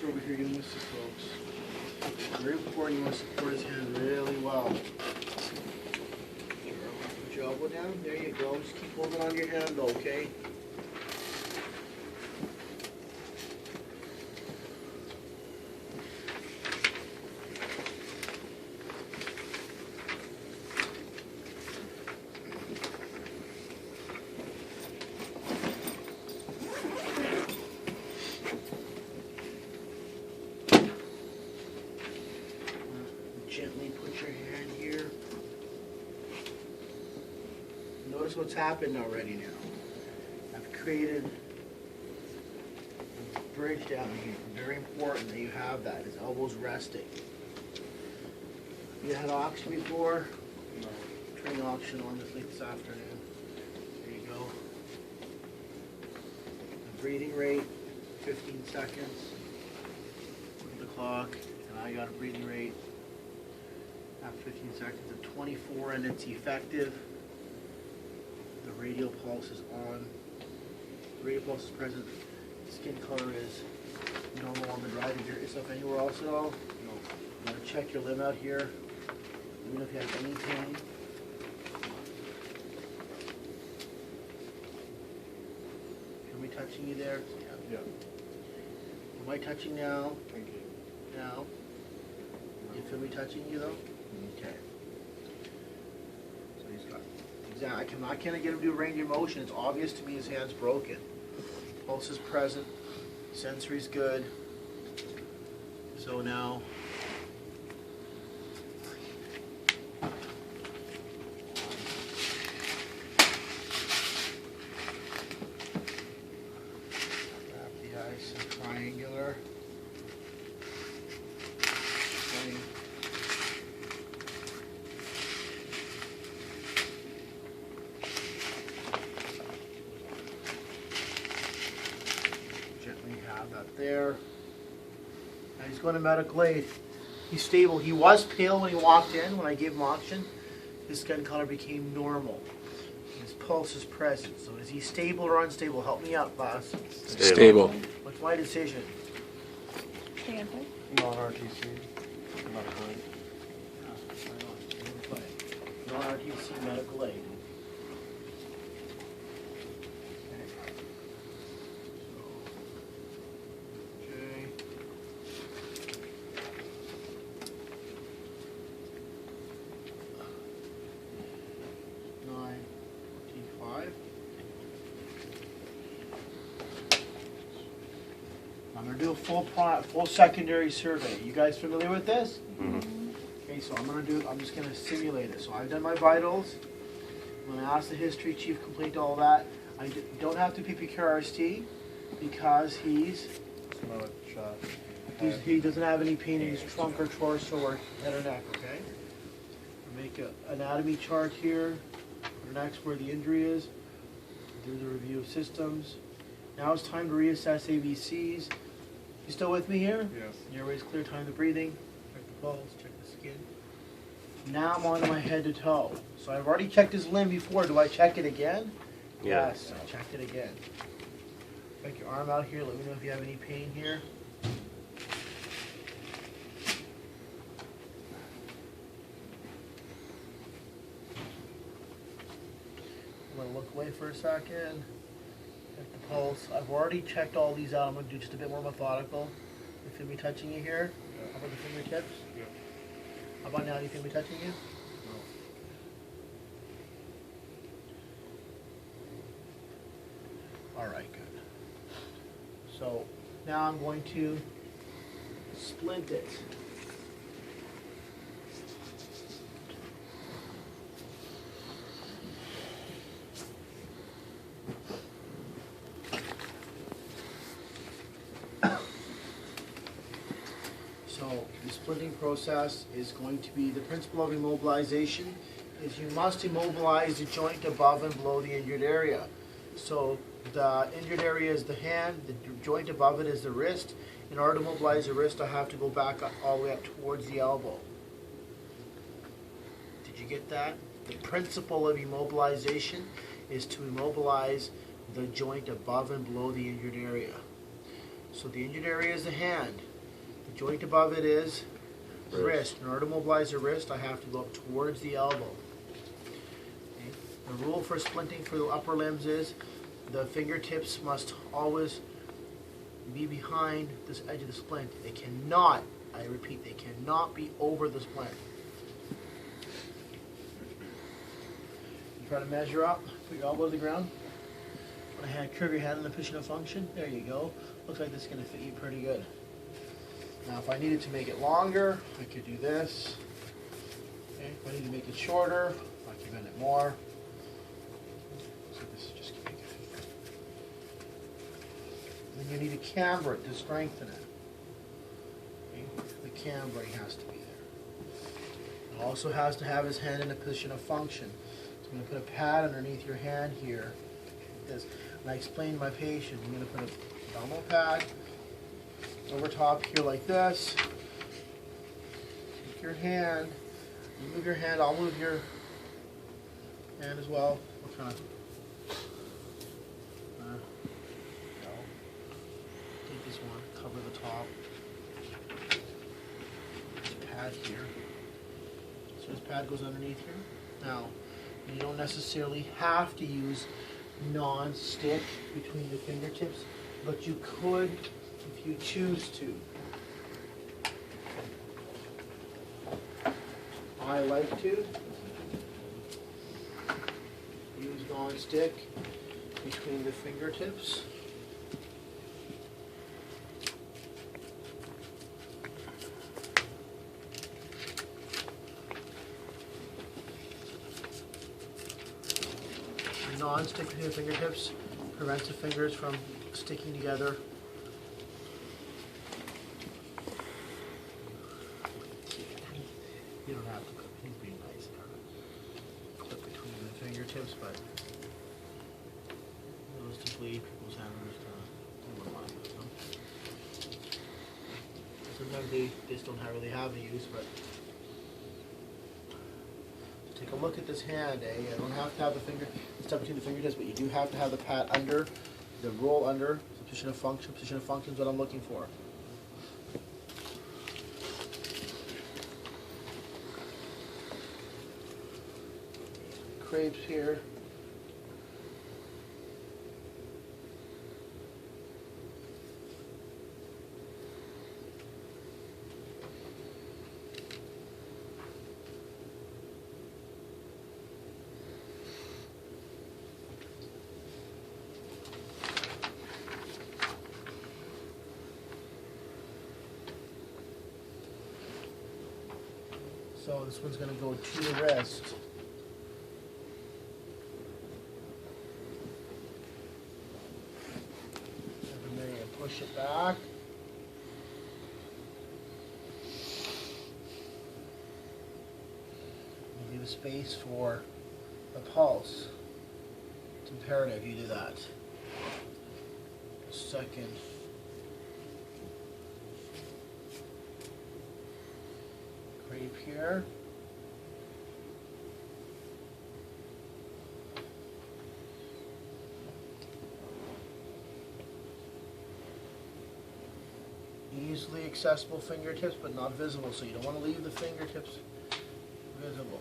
closer over here, give him this close. Very important, you want to support his hand really well. Put your elbow down, there you go. Just keep holding on your hand, okay? Gently put your hand here. Notice what's happened already now. I've created a bridge down here. Very important that you have that. His elbows resting. You had auction before? No. Training auction on this afternoon. There you go. The breathing rate, 15 seconds. Look at the clock, and I got a breathing rate. After 15 seconds of 24 and it's effective. The radial pulse is on. The radial pulse is present. Skin color is normal on the drive. Did you hurt yourself anywhere else at all? No. I'm going to check your limb out here. Let me know if you have any pain. Feel me touching you there? Yeah. Am I touching now? Thank you. Now? You feel me touching you though? Okay. So he's got exactly. I can't get him to do range of motion. It's obvious to me his hand's broken. Pulse is present. Sensory's good. So now. Wrap the ice in triangular. Have that there. Now he's going to medical aid. He's stable. He was pale when he walked in. When I gave him oxygen, his skin color became normal. His pulse is present. So is he stable or unstable? Help me out, boss. Stable. What's my decision? Non-RTC. Medical aid. Non-RTC medical aid. I'm going to do a full secondary survey. You guys familiar with this? Mm-hmm. Okay, so I'm just going to simulate it. So I've done my vitals. I'm going to ask the history, chief complete all that. I don't have to PPQRST because he doesn't have any pain in his trunk or torso or head or neck, okay? Make an anatomy chart here. Next where the injury is. Do the review of systems. Now it's time to reassess ABCs. You still with me here? Yes. Your airway's clear, time to breathing. Check the pulse, check the skin. Now I'm on to my head to toe. So I've already checked his limb before. Do I check it again? Yeah. Yes, I checked it again. Check your arm out here. Let me know if you have any pain here. I'm going to look away for a second. Check the pulse. I've already checked all these out. I'm going to do just a bit more methodical. You feel me touching you here? Yeah. How about the fingertips? Yeah. How about now? Do you feel me touching you? No. All right, good. So now I'm going to splint it. So the splinting process is going to be, the principle of immobilization is you must immobilize the joint above and below the injured area. So the injured area is the hand, the joint above it is the wrist. In order to mobilize the wrist, I have to go back all the way up towards the elbow. Did you get that? The principle of immobilization is to immobilize the joint above and below the injured area. So the injured area is the hand. The joint above it is wrist. In order to mobilize the wrist, I have to look towards the elbow. Okay. The rule for splinting for the upper limbs is the fingertips must always be behind this edge of the splint. They cannot, I repeat, they cannot be over the splint. You try to measure up, put your elbow to the ground. Put a hand, curve your hand in the position of function. There you go. Looks like this is going to fit you pretty good. Now if I needed to make it longer, I could do this. Okay. If I need to make it shorter, I can bend it more. So this is just going to make it. Then you need to camber it to strengthen it. Okay. The cambering has to be there. It also has to have his hand in a position of function. So I'm going to put a pad underneath your hand here. Like this. And I explained to my patient, I'm going to put a abdominal pad over top here like this. Take your hand, you move your hand, I'll move your hand as well. We'll kind of take this one, cover the top. This pad here. So this pad goes underneath here. Now, you don't necessarily have to use non-stick between the fingertips, but you could if you choose to. I like to use non-stick between the fingertips. Non-stick between the fingertips prevents the fingers from sticking together. You don't have to be nice and clip between the fingertips, but realistically, people's hands don't mind it, so. Sometimes they just don't really have the use, but take a look at this hand, eh? You don't have to have the finger stuck between the fingertips, but you do have to have the pad under, the roll under, position of function. Position of function is what I'm looking for. Crepes here. So this one's going to go to the wrist. And then you push it back. You leave a space for the pulse. It's imperative you do that. Second. Crepe here. Easily accessible fingertips, but not visible, so you don't want to leave the fingertips visible.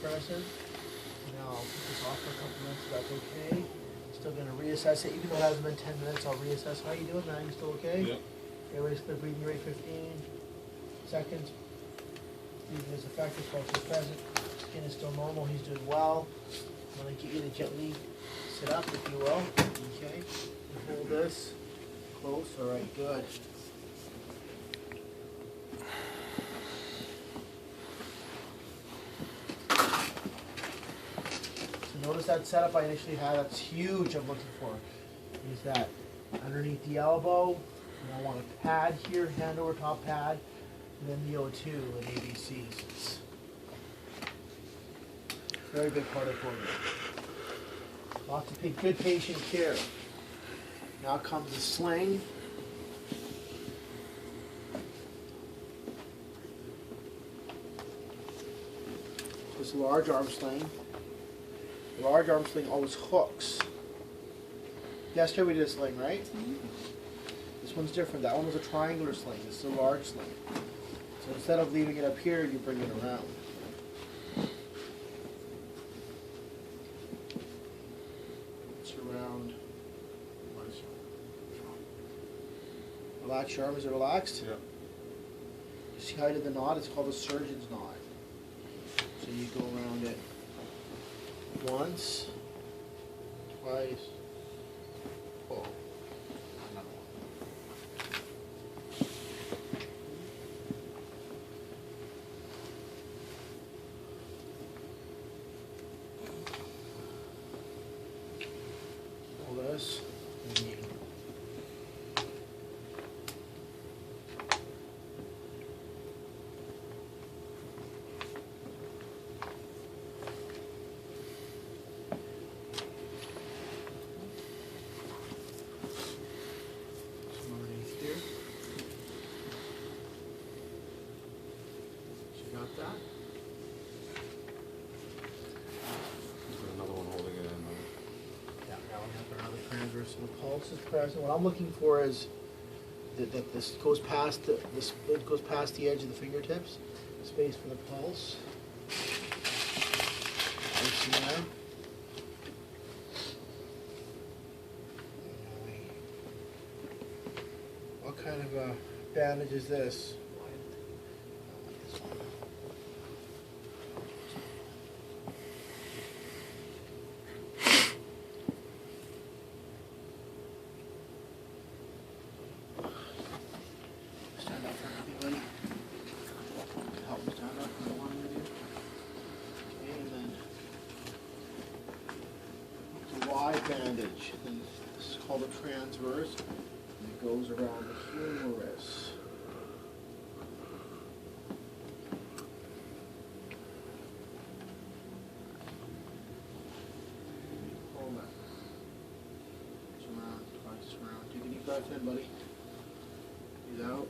Present. Now I'll put this off for a couple minutes, if that's okay. Still going to reassess it, even though it hasn't been 10 minutes, I'll reassess. How you doing, man? You still okay? Yep. Airways clear, breathing rate 15 seconds. Breathing is effective, pulse is present. Skin is still normal, he's doing well. I'm going to get you to gently sit up, if you will. Okay. And hold this close. Alright, good. Notice that setup I initially had, that's huge I'm looking for. Is that underneath the elbow, and I want a pad here, hand over top pad, and then the O2 and ABCs. It's a very big part of it for me. Lots of good patient care. Now comes the sling. This large arm sling. The large arm sling always hooks. Yesterday we did a sling, right? This one's different. That one was a triangular sling. This is a large sling. So instead of leaving it up here, you bring it around. It's around. Relax your arm. Is it relaxed? Yeah. You see how I did the knot? It's called a surgeon's knot. So you go around it once, twice, oh, another one. All this, and you got that? Another one holding it in. Yeah, now we have another transverse. So the pulse is present. What I'm looking for is that this goes past the split goes past the edge of the fingertips. Space for the pulse. Nice in there. What kind of a bandage is this? Stand up for everybody. Help me stand up for one with you. Okay, and then it's a wide bandage. And this is called a transverse. And it goes around the humerus. Hold that. It's around, twice around. Take a deep breath in, buddy. Breathe out.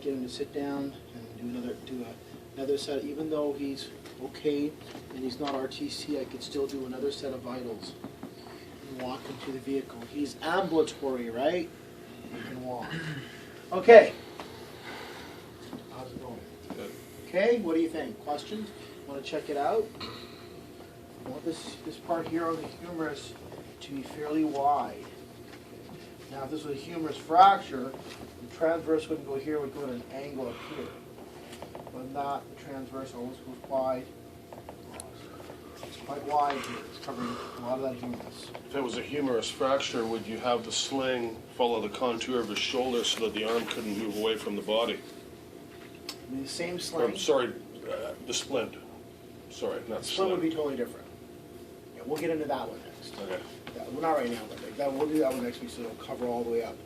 Get him to sit down and do another set. Even though he's okay and he's not RTC, I could still do another set of vitals and walk him to the vehicle. He's ambulatory, right? He can walk. Okay. How's it going? Good. Okay. What do you think? Questions? Want to check it out? I want this part here on the humerus to be fairly wide. Now, if this was a humerus fracture, the transverse wouldn't go here, it would go at an angle up here. But not, the transverse always goes wide. It's quite wide here, it's covering a lot of that humerus. If it was a humerus fracture, would you have the sling follow the contour of his shoulder so that the arm couldn't move away from the body? I mean, the same Or, sling. sorry, the splint. Sorry, not The sling would sling. be totally different. Yeah, we'll get into that one next. Okay. Yeah, well, not right now, but we'll do that one next week so it'll cover all the way up.